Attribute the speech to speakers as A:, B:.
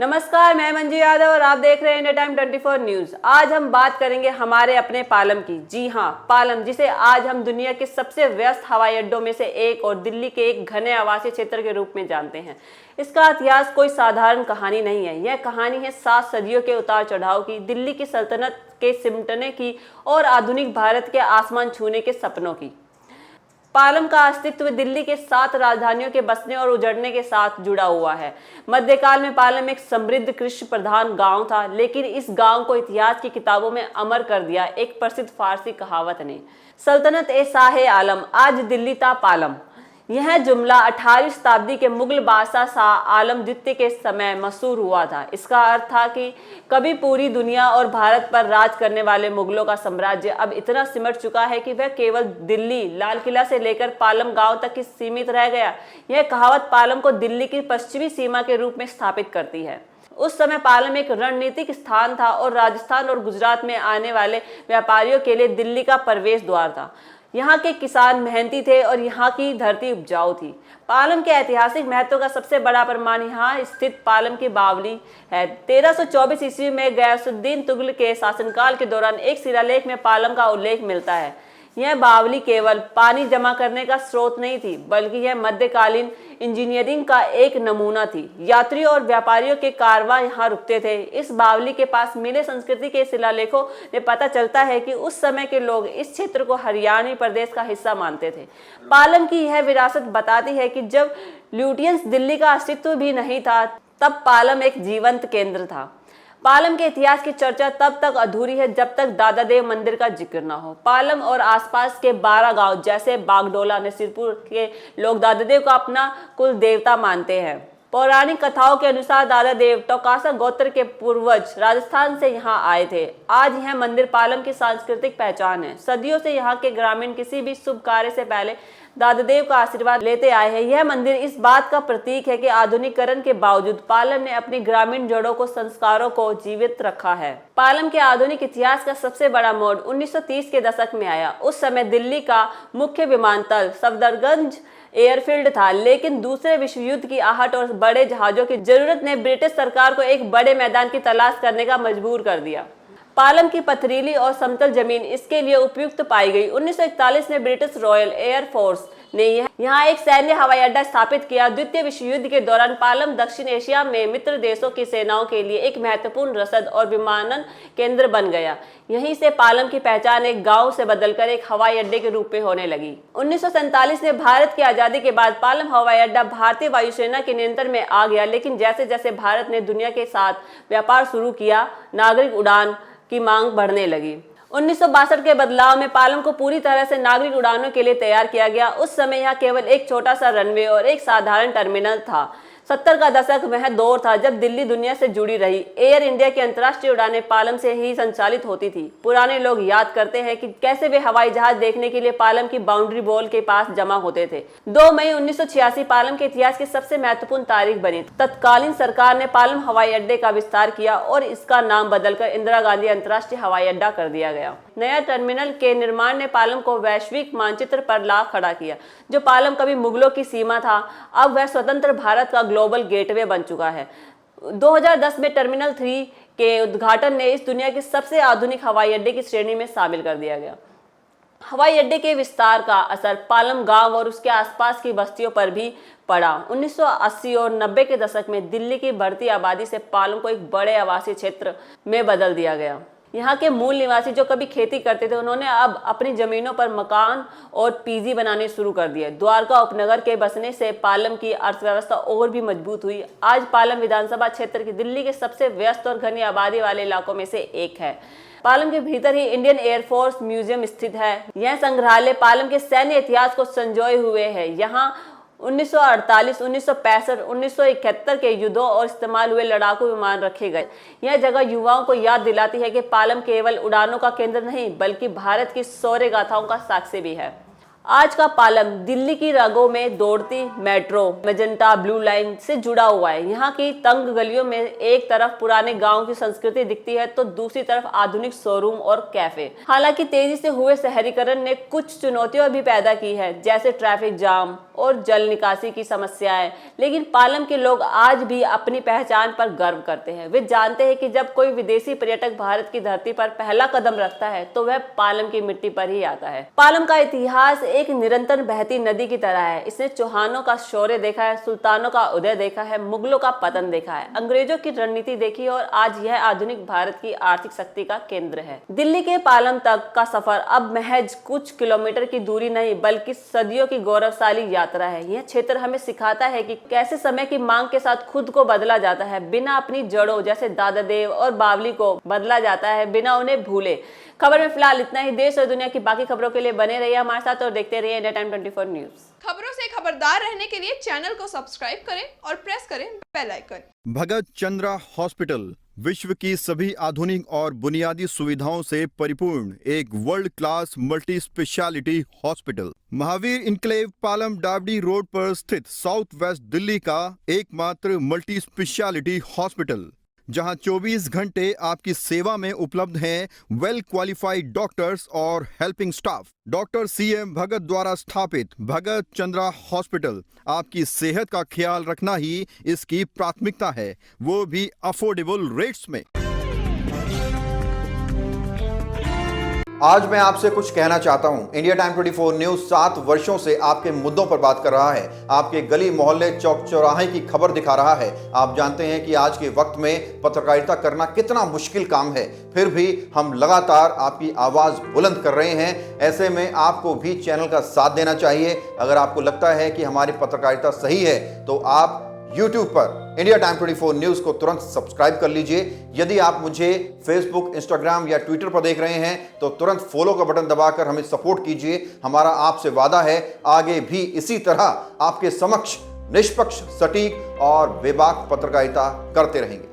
A: नमस्कार, मैं मंजू यादव और आप देख रहे हैं इंडिया टाइम 24 न्यूज। आज हम बात करेंगे हमारे अपने पालम की। जी हाँ, पालम, जिसे आज हम दुनिया के सबसे व्यस्त हवाई अड्डों में से एक और दिल्ली के एक घने आवासीय क्षेत्र के रूप में जानते हैं। इसका इतिहास कोई साधारण कहानी नहीं है। यह कहानी है 7 सदियों के उतार चढ़ाव की, दिल्ली की सल्तनत के सिमटने की और आधुनिक भारत के आसमान छूने के सपनों की। पालम का अस्तित्व दिल्ली के 7 राजधानियों के बसने और उजड़ने के साथ जुड़ा हुआ है। मध्यकाल में पालम एक समृद्ध कृषि प्रधान गांव था, लेकिन इस गांव को इतिहास की किताबों में अमर कर दिया एक प्रसिद्ध फारसी कहावत ने। सल्तनत ए शाह आलम, आज दिल्ली ता पालम। यह जुमला 18वीं शताब्दी के मुगल बादशाह शाह आलम द्वितीय के समय मशहूर हुआ था। इसका अर्थ था कि कभी पूरी दुनिया और भारत पर राज करने वाले मुगलों का साम्राज्य अब इतना सिमट चुका है कि वह केवल दिल्ली, लाल किला से लेकर पालम गांव तक ही सीमित रह गया। यह कहावत पालम को दिल्ली की पश्चिमी सीमा के रूप में स्थापित करती है। उस समय पालम एक रणनीतिक स्थान था और राजस्थान और गुजरात में आने वाले व्यापारियों के लिए दिल्ली का प्रवेश द्वार था। यहाँ के किसान मेहनती थे और यहाँ की धरती उपजाऊ थी। पालम के ऐतिहासिक महत्व का सबसे बड़ा प्रमाण यहाँ स्थित पालम की बावली है। 1324 ईस्वी में गयासुद्दीन तुगलक के शासनकाल के दौरान एक शिलालेख में पालम का उल्लेख मिलता है। यह बावली केवल पानी जमा करने का स्रोत नहीं थी, बल्कि यह मध्यकालीन इंजीनियरिंग का एक नमूना थी। यात्रियों और व्यापारियों के कारवां यहाँ रुकते थे। इस बावली के पास मिले संस्कृति के शिलालेखों में पता चलता है कि उस समय के लोग इस क्षेत्र को हरियाणवी प्रदेश का हिस्सा मानते थे। पालम की यह विरासत बताती है कि जब ल्यूटियंस दिल्ली का अस्तित्व भी नहीं था, तब पालम एक जीवंत केंद्र था। पालम के इतिहास की चर्चा तब तक अधूरी है जब तक दादा देव मंदिर का जिक्र न हो। पालम और आसपास के 12 गांव जैसे बागडोला, नसीरपुर के लोग दादा देव को अपना कुल देवता मानते हैं। पौराणिक कथाओं के अनुसार दादा देव टोकासा गोत्र के पूर्वज राजस्थान से यहाँ आए थे। आज यह मंदिर पालम की सांस्कृतिक पहचान है। सदियों से यहाँ के ग्रामीण किसी भी शुभ कार्य से पहले दादा देव का आशीर्वाद लेते आए हैं। यह मंदिर इस बात का प्रतीक है कि आधुनिकीकरण के बावजूद पालम ने अपनी ग्रामीण जड़ों को, संस्कारों को जीवित रखा है। पालम के आधुनिक इतिहास का सबसे बड़ा मोड़ 1930 के दशक में आया। उस समय दिल्ली का मुख्य विमानतल सफदरगंज एयरफील्ड था, लेकिन दूसरे विश्व युद्ध की आहट और बड़े जहाजों की जरूरत ने ब्रिटिश सरकार को एक बड़े मैदान की तलाश करने का मजबूर कर दिया। पालम की पथरीली और समतल जमीन इसके लिए उपयुक्त पाई गई। 1941 में ब्रिटिश रॉयल एयर फोर्स ने यहाँ एक सैन्य हवाई अड्डा स्थापित किया। द्वितीय विश्व युद्ध के दौरान पालम दक्षिण एशिया में मित्र देशों की सेनाओं के लिए एक महत्वपूर्ण रसद और विमानन केंद्र बन गया। यहीं से पालम की पहचान एक गांव से बदलकर एक हवाई अड्डे के रूप में होने लगी। 1947 में भारत की आजादी के बाद पालम हवाई अड्डा भारतीय वायुसेना के नियंत्रण में आ गया, लेकिन जैसे जैसे भारत ने दुनिया के साथ व्यापार शुरू किया, नागरिक उड़ान की मांग बढ़ने लगी। 1962 के बदलाव में पालम को पूरी तरह से नागरिक उड़ानों के लिए तैयार किया गया। उस समय यहाँ केवल एक छोटा सा रनवे और एक साधारण टर्मिनल था। 70 का दशक वह दौर था जब दिल्ली दुनिया से जुड़ी रही। एयर इंडिया की अंतर्राष्ट्रीय उड़ानें पालम से ही संचालित होती थी। पुराने लोग याद करते हैं कि कैसे वे हवाई जहाज देखने के लिए पालम की बाउंड्री वॉल के पास जमा होते थे। 2 मई 1986 पालम के इतिहास की सबसे महत्वपूर्ण तारीख बनी। तत्कालीन सरकार ने पालम हवाई अड्डे का विस्तार किया और इसका नाम बदलकर इंदिरा गांधी अंतर्राष्ट्रीय हवाई अड्डा कर दिया गया। नया टर्मिनल के निर्माण ने पालम को वैश्विक मानचित्र पर ला खड़ा किया। जो पालम कभी मुगलों की सीमा था, अब वह स्वतंत्र भारत का ग्लोबल गेटवे बन चुका है। 2010 में टर्मिनल 3 के उद्घाटन ने इस दुनिया के सबसे आधुनिक हवाई अड्डे की श्रेणी में शामिल कर दिया गया। हवाई अड्डे के विस्तार का असर पालम गांव और उसके आसपास की बस्तियों पर भी पड़ा। 1980 और 90 के दशक में दिल्ली की बढ़ती आबादी से पालम को एक बड़े आवासीय क्षेत्र में बदल दिया गया। यहाँ के मूल निवासी जो कभी खेती करते थे, उन्होंने अब अपनी जमीनों पर मकान और पीजी बनाने शुरू कर दिए। द्वारका उपनगर के बसने से पालम की अर्थव्यवस्था और भी मजबूत हुई। आज पालम विधानसभा क्षेत्र की दिल्ली के सबसे व्यस्त और घनी आबादी वाले इलाकों में से एक है। पालम के भीतर ही इंडियन एयरफोर्स म्यूजियम स्थित है। यह संग्रहालय पालम के सैन्य इतिहास को संजोए हुए है। यहाँ 1948, 1965, 1971 के युद्धों और इस्तेमाल हुए लड़ाकू विमान रखे गए। यह जगह युवाओं को याद दिलाती है कि पालम केवल उड़ानों का केंद्र नहीं, बल्कि भारत की शौर्य गाथाओं का साक्षी भी है। आज का पालम दिल्ली की रगों में दौड़ती मेट्रो मेजेंटा ब्लू लाइन से जुड़ा हुआ है। यहाँ की तंग गलियों में एक तरफ पुराने गांव की संस्कृति दिखती है तो दूसरी तरफ आधुनिक शोरूम और कैफे। हालांकि तेजी से हुए शहरीकरण ने कुछ चुनौतियां भी पैदा की है, जैसे ट्रैफिक जाम और जल निकासी की समस्याएं। लेकिन पालम के लोग आज भी अपनी पहचान पर गर्व करते हैं। वे जानते हैं कि जब कोई विदेशी पर्यटक भारत की धरती पर पहला कदम रखता है तो वह पालम की मिट्टी पर ही आता है। पालम का इतिहास एक निरंतर बहती नदी की तरह है। इसने चौहानों का शौर्य देखा है, सुल्तानों का उदय देखा है, मुगलों का पतन देखा है, अंग्रेजों की रणनीति देखी और आज यह आधुनिक भारत की आर्थिक शक्ति का केंद्र है। दिल्ली के पालम तक का सफर अब महज कुछ किलोमीटर की दूरी नहीं बल्कि सदियों की गौरवशाली यात्रा है। यह क्षेत्र हमें सिखाता है कि कैसे समय की मांग के साथ खुद को बदला जाता है, बिना अपनी जड़ों जैसे दादा देव और बावली को बदला जाता है, बिना उन्हें भूले। खबर में फिलहाल इतना ही। देश और दुनिया की बाकी खबरों के लिए बने रहिए हमारे साथ और देखते रहिए इंडिया टाइम 24 न्यूज।
B: खबरों से खबरदार रहने के लिए चैनल को सब्सक्राइब करें और प्रेस करें बेल आइकन।
C: भगत चंद्रा हॉस्पिटल विश्व की सभी आधुनिक और बुनियादी सुविधाओं से परिपूर्ण एक world class multi speciality hospital Mahavir enclave Palam डावडी रोड पर स्थित साउथ वेस्ट दिल्ली का एकमात्र मल्टी स्पेशलिटी हॉस्पिटल, जहां 24 घंटे आपकी सेवा में उपलब्ध हैं वेल क्वालिफाइड डॉक्टर्स और हेल्पिंग स्टाफ। डॉक्टर CM भगत द्वारा स्थापित भगत चंद्रा हॉस्पिटल आपकी सेहत का ख्याल रखना ही इसकी प्राथमिकता है, वो भी अफोर्डेबल रेट्स में।
D: आज मैं आपसे कुछ कहना चाहता हूं। इंडिया टाइम 24 न्यूज 7 वर्षों से आपके मुद्दों पर बात कर रहा है, आपके गली मोहल्ले चौक चौराहे की खबर दिखा रहा है। आप जानते हैं कि आज के वक्त में पत्रकारिता करना कितना मुश्किल काम है, फिर भी हम लगातार आपकी आवाज बुलंद कर रहे हैं। ऐसे में आपको भी चैनल का साथ देना चाहिए। अगर आपको लगता है कि हमारी पत्रकारिता सही है तो आप YouTube पर इंडिया टाइम 24 न्यूज को तुरंत सब्सक्राइब कर लीजिए। यदि आप मुझे Facebook, Instagram या Twitter पर देख रहे हैं तो तुरंत फॉलो का बटन दबाकर हमें सपोर्ट कीजिए। हमारा आपसे वादा है आगे भी इसी तरह आपके समक्ष निष्पक्ष, सटीक और बेबाक पत्रकारिता करते रहेंगे।